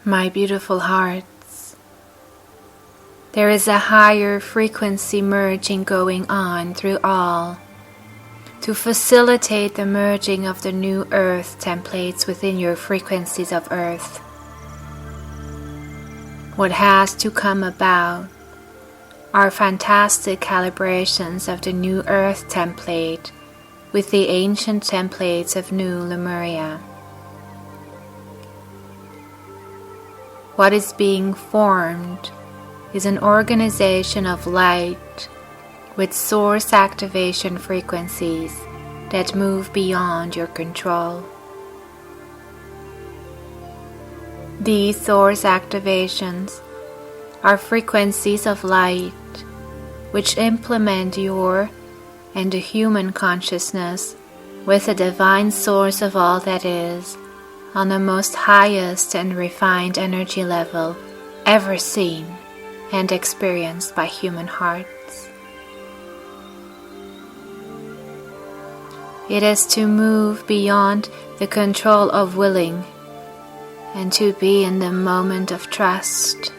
My beautiful hearts, there is a higher frequency merging going on through all to facilitate the merging of the new earth templates within your frequencies of earth. What has to come about are fantastic calibrations of the new earth template with the ancient templates of New Lemuria. What is being formed is an organization of light with source activation frequencies that move beyond your control. These source activations are frequencies of light which implement your and the human consciousness with a divine source of all that is on the most highest and refined energy level ever seen and experienced by human hearts. It is to move beyond the control of willing and to be in the moment of trust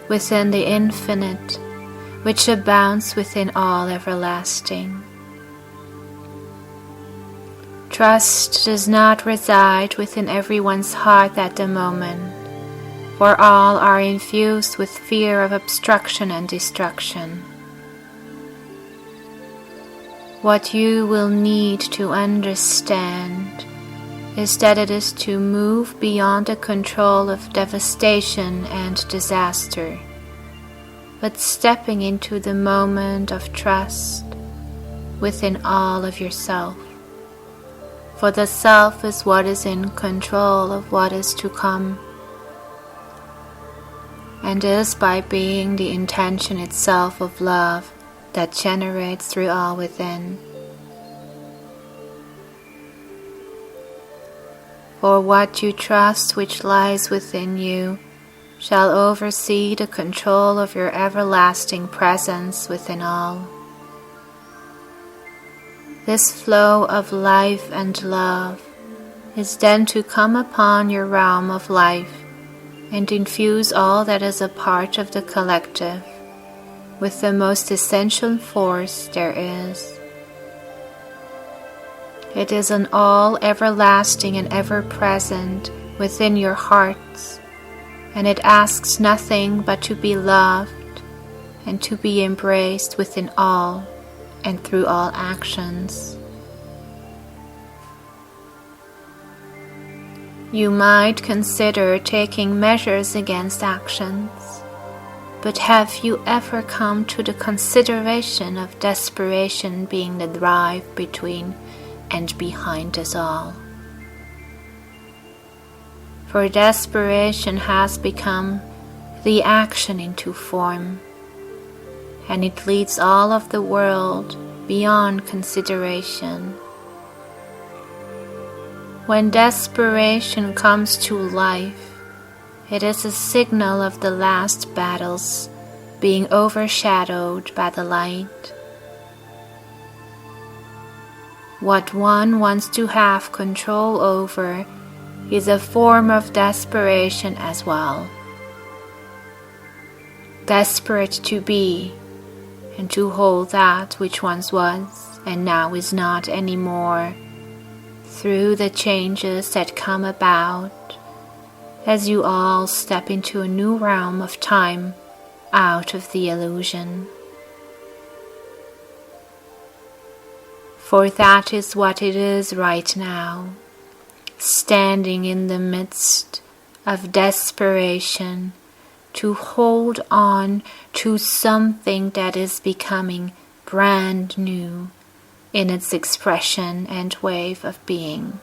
within the infinite, which abounds within all everlasting. Trust does not reside within everyone's heart at the moment, for all are infused with fear of obstruction and destruction. What you will need to understand is that it is to move beyond the control of devastation and disaster, but stepping into the moment of trust within all of yourself. For the self is what is in control of what is to come, and is by being the intention itself of love that generates through all within. For what you trust which lies within you shall oversee the control of your everlasting presence within all. This flow of life and love is then to come upon your realm of life and infuse all that is a part of the collective with the most essential force there is. It is an all everlasting and ever present within your hearts, and it asks nothing but to be loved and to be embraced within all and through all actions. You might consider taking measures against actions, but have you ever come to the consideration of desperation being the drive between and behind us all? For desperation has become the action into form, and it leads all of the world beyond consideration. When desperation comes to life, it is a signal of the last battles being overshadowed by the light. What one wants to have control over is a form of desperation as well. Desperate to be and to hold that which once was and now is not anymore, through the changes that come about as you all step into a new realm of time out of the illusion. For that is what it is right now, standing in the midst of desperation to hold on to something that is becoming brand new in its expression and wave of being.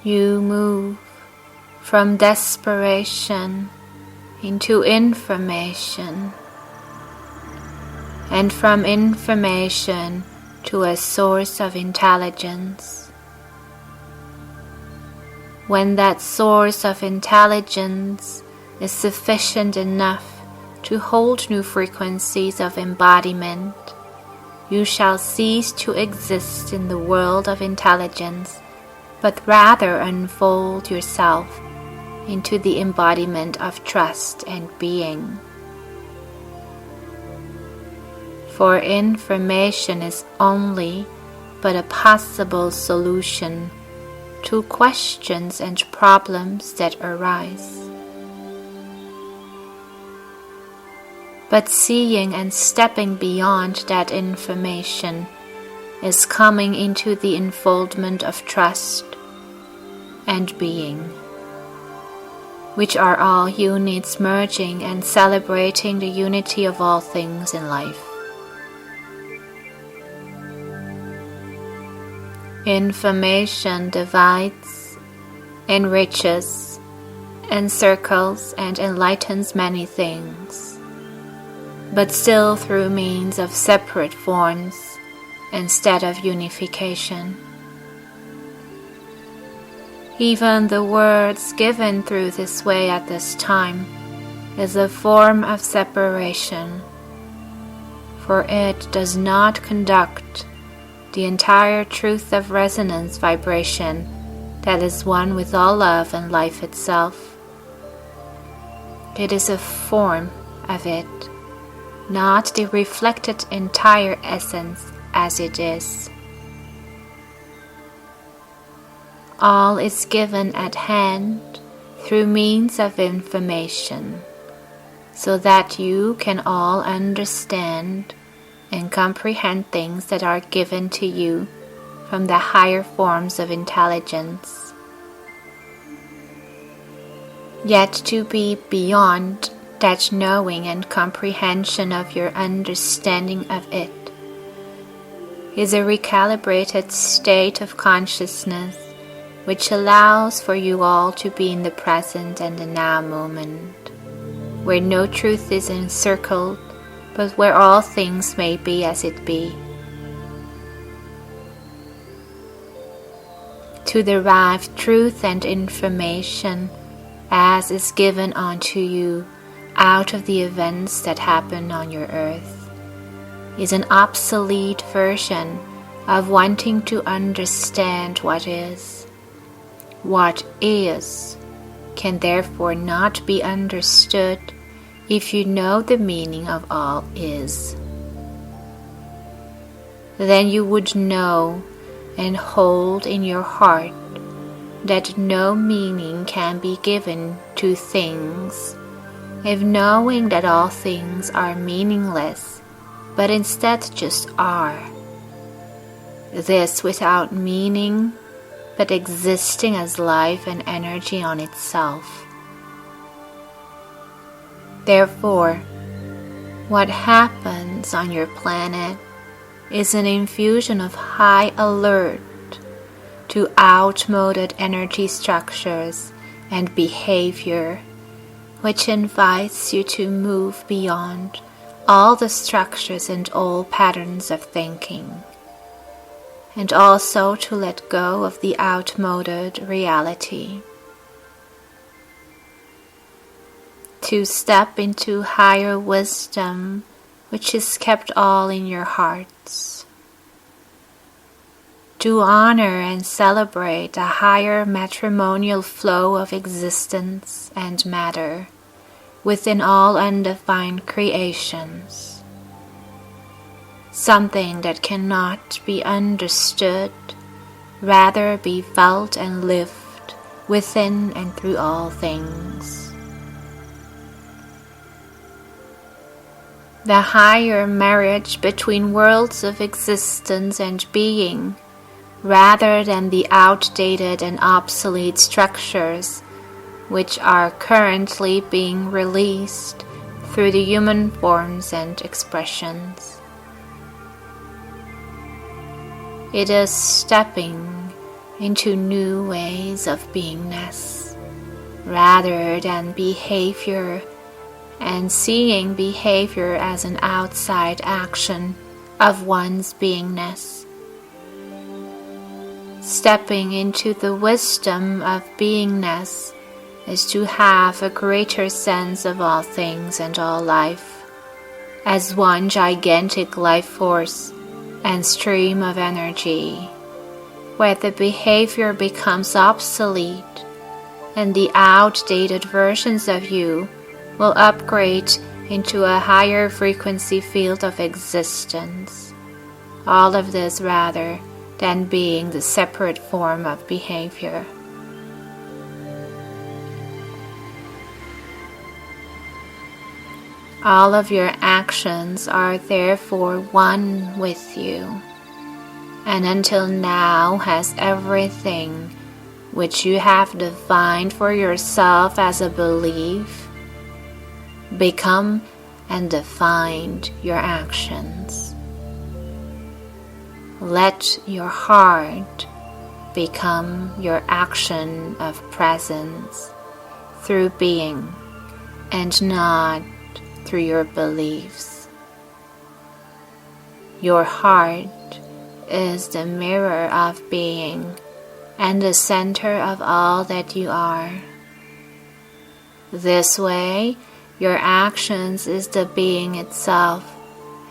You move from desperation into information, and from information to a source of intelligence. When that source of intelligence is sufficient enough to hold new frequencies of embodiment, you shall cease to exist in the world of intelligence but rather unfold yourself into the embodiment of trust and being. For information is only but a possible solution to questions and problems that arise. But seeing and stepping beyond that information is coming into the enfoldment of trust and being, which are all units merging and celebrating the unity of all things in life. Information divides, enriches, encircles, and enlightens many things, but still through means of separate forms instead of unification. Even the words given through this way at this time is a form of separation, for it does not conduct the entire truth of resonance vibration that is one with all love and life itself. It is a form of it, not the reflected entire essence as it is. All is given at hand through means of information, so that you can all understand and comprehend things that are given to you from the higher forms of intelligence. Yet to be beyond that knowing and comprehension of your understanding of it is a recalibrated state of consciousness which allows for you all to be in the present and the now moment, where no truth is encircled, but where all things may be as it be. To derive truth and information as is given unto you out of the events that happen on your earth is an obsolete version of wanting to understand what is. What is can therefore not be understood if you know the meaning of all is. Then you would know and hold in your heart that no meaning can be given to things, if knowing that all things are meaningless, but instead just are. This without meaning, but existing as life and energy on itself. Therefore, what happens on your planet is an infusion of high alert to outmoded energy structures and behavior, which invites you to move beyond all the structures and old patterns of thinking, and also to let go of the outmoded reality. To step into higher wisdom, which is kept all in your hearts. To honor and celebrate a higher matrimonial flow of existence and matter within all undefined creations. Something that cannot be understood, rather be felt and lived within and through all things. The higher marriage between worlds of existence and being, rather than the outdated and obsolete structures which are currently being released through the human forms and expressions. It is stepping into new ways of beingness, rather than behavior, and seeing behavior as an outside action of one's beingness. Stepping into the wisdom of beingness is to have a greater sense of all things and all life as one gigantic life force and stream of energy, where the behavior becomes obsolete and the outdated versions of you will upgrade into a higher frequency field of existence. All of this rather than being the separate form of behavior. All of your actions are therefore one with you, and until now has everything which you have defined for yourself as a belief become and defined your actions. Let your heart become your action of presence through being and not through your beliefs. Your heart is the mirror of being and the center of all that you are. This way, your actions is the being itself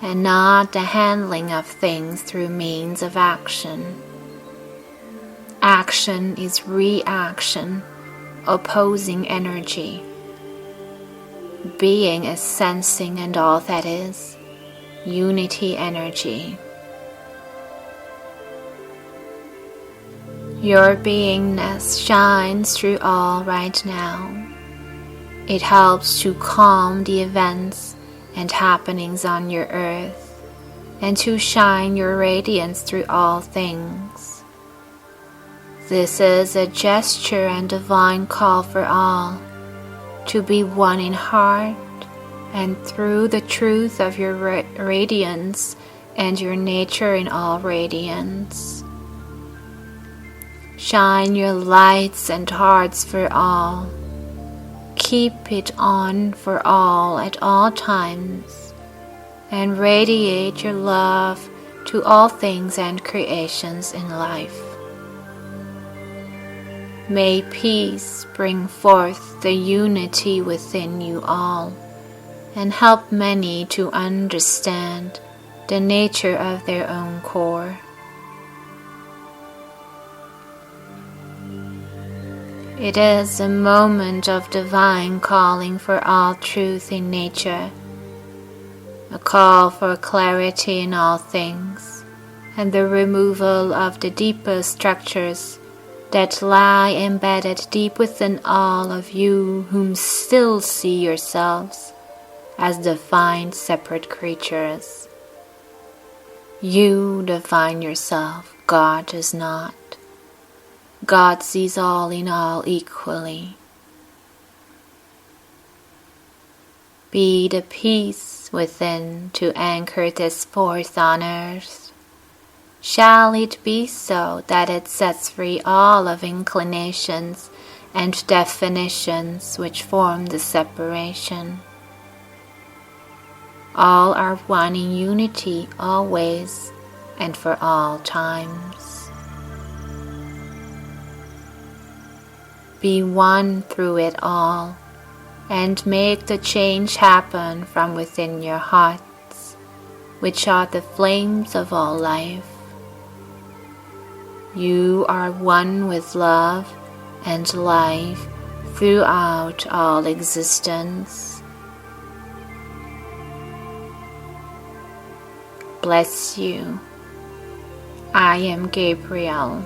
and not the handling of things through means of action. Action is reaction, opposing energy. Being is sensing and all that is, unity energy. Your beingness shines through all right now. It helps to calm the events and happenings on your earth and to shine your radiance through all things. This is a gesture and divine call for all to be one in heart and through the truth of your radiance and your nature in all radiance. Shine your lights and hearts for all. Keep it on for all at all times, and radiate your love to all things and creations in life. May peace bring forth the unity within you all, and help many to understand the nature of their own core. It is a moment of divine calling for all truth in nature, a call for clarity in all things, and the removal of the deeper structures that lie embedded deep within all of you whom still see yourselves as defined separate creatures. You define yourself, God does not. God sees all in all equally. Be the peace within to anchor this forth on earth. Shall it be so that it sets free all of inclinations and definitions which form the separation? All are one in unity always and for all times. Be one through it all, and make the change happen from within your hearts, which are the flames of all life. You are one with love and life throughout all existence. Bless you. I am Gabriel.